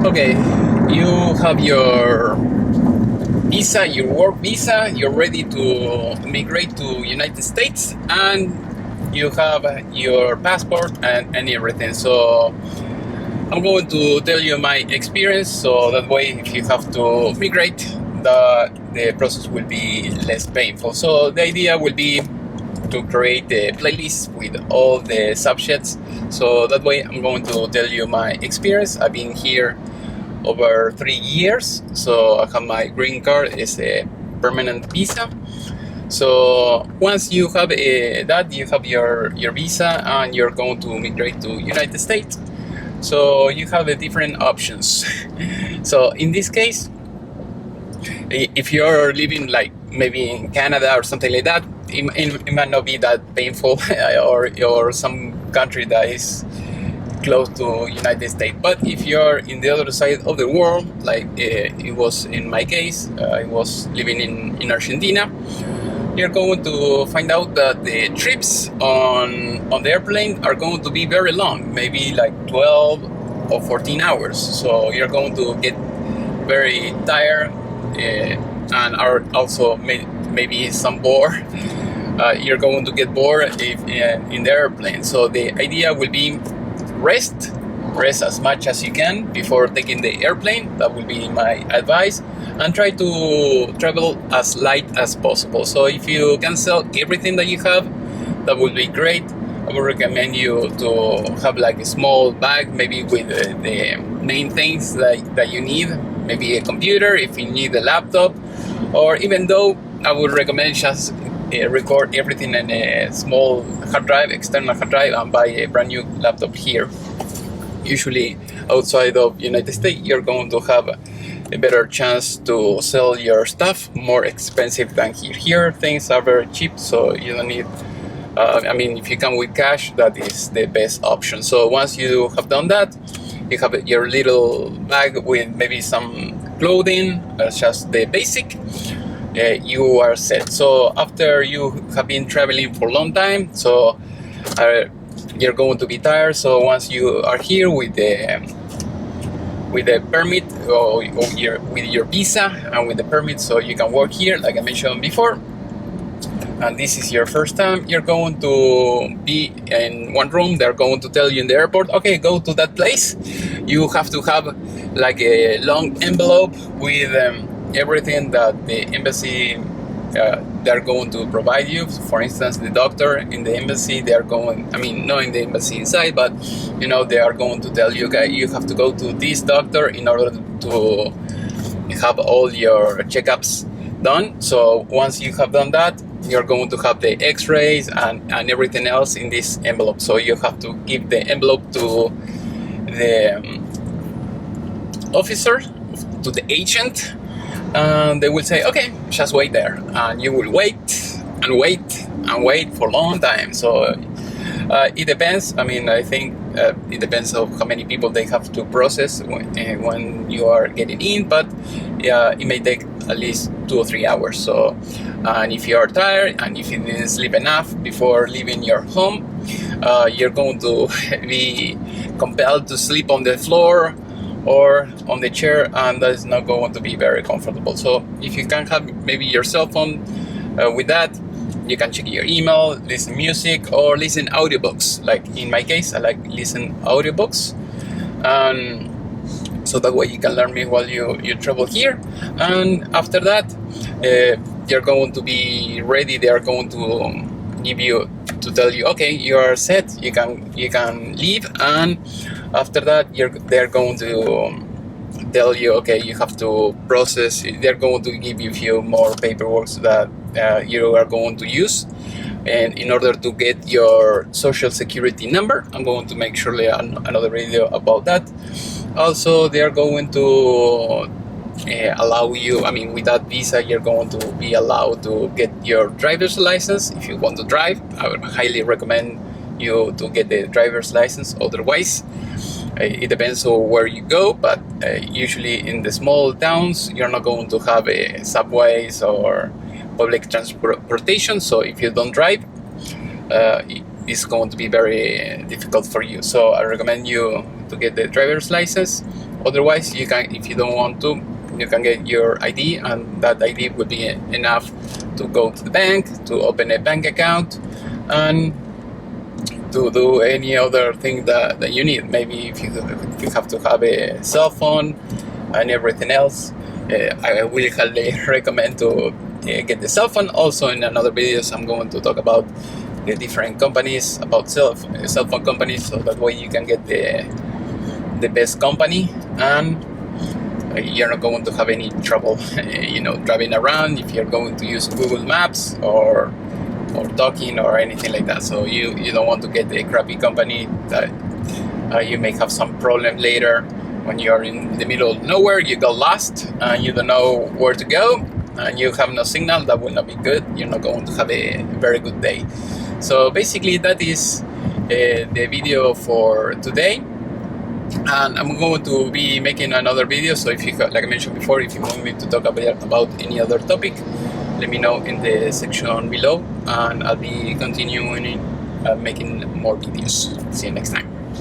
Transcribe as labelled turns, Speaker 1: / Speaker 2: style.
Speaker 1: Okay, you have your visa, your work visa, you're ready to migrate to United States, and you have your passport and everything. So I'm going to tell you my experience, so that way if you have to migrate, the process will be less painful. So the idea will be to create a playlist with all the subjects, so that way I'm going to tell you my experience. I've been here over 3 years, so I have my green card. It's a permanent visa. So once you have that, you have your visa and you're going to migrate to United States. So you have the different options. So in this case, if you're living like maybe in Canada or something like that, it might not be that painful, or some country that is close to United States. But if you're in the other side of the world, like it was in my case, I was living in Argentina, you're going to find out that the trips on the airplane are going to be very long, maybe like 12 or 14 hours. So you're going to get very tired, and are also maybe some bored. You're going to get bored if in the airplane. So the idea will be rest as much as you can before taking the airplane. That will be my advice, and try to travel as light as possible. So if you cancel everything that you have, that would be great. I would recommend you to have like a small bag, maybe with the main things that you need, maybe a computer if you need a laptop, or even though I would recommend just record everything in a small hard drive, external hard drive, and buy a brand new laptop here. Usually outside of United States, you're going to have a better chance to sell your stuff more expensive than here. Here things are very cheap, so you don't need if you come with cash, that is the best option. So once you have done that, you have your little bag with maybe some clothing, just the basic, you are set. So after you have been traveling for a long time, so you're going to be tired. So once you are here with the permit, or with your visa and with the permit, so you can work here like I mentioned before, and this is your first time, you're going to be in one room. They're going to tell you in the airport, okay, go to that place. You have to have like a long envelope with everything that the embassy they're going to provide you. For instance, the doctor in the embassy, they are going, not in the embassy inside, but they are going to tell you, okay, you have to go to this doctor in order to have all your checkups done. So once you have done that, you're going to have the x-rays and everything else in this envelope. So you have to give the envelope to the officer, to the agent, and they will say, okay, just wait there, and you will wait and wait and wait for a long time. So it depends. I think it depends on how many people they have to process when you are getting in, but it may take at least 2 or 3 hours. So, and if you are tired and if you didn't sleep enough before leaving your home, you're going to be compelled to sleep on the floor or on the chair, and that is not going to be very comfortable. So if you can have maybe your cell phone with that, you can check your email, listen music, or listen audiobooks. Like in my case, I like listen audiobooks, so that way you can learn me while you travel here. And after that, you're going to be ready. They are going to tell you, okay, you are set, you can leave. And after that, they're going to tell you, okay, you have to process. They're going to give you a few more paperwork that you are going to use, and in order to get your social security number. I'm going to make surely another video about that. Also, they are going to allow you, with that visa, you're going to be allowed to get your driver's license if you want to drive. I would highly recommend you to get the driver's license. Otherwise, it depends on where you go, but usually in the small towns, you're not going to have subways or public transportation. So if you don't drive, it's going to be very difficult for you. So I recommend you to get the driver's license. Otherwise, you can, if you don't want to, you can get your ID, and that ID would be enough to go to the bank, to open a bank account, and to do any other thing that you need. Maybe if you have to have a cell phone and everything else, I will highly recommend to get the cell phone. Also, in another videos, I'm going to talk about the different companies, about cell phone companies, so that way you can get the best company, and you're not going to have any trouble, driving around if you're going to use Google Maps or talking or anything like that. So you don't want to get a crappy company that you may have some problem later when you're in the middle of nowhere, you got lost and you don't know where to go and you have no signal. That will not be good. You're not going to have a very good day. So basically that is the video for today, and I'm going to be making another video. So if you, like I mentioned before, if you want me to talk about any other topic, let me know in the section below, and I'll be continuing making more videos. See you next time.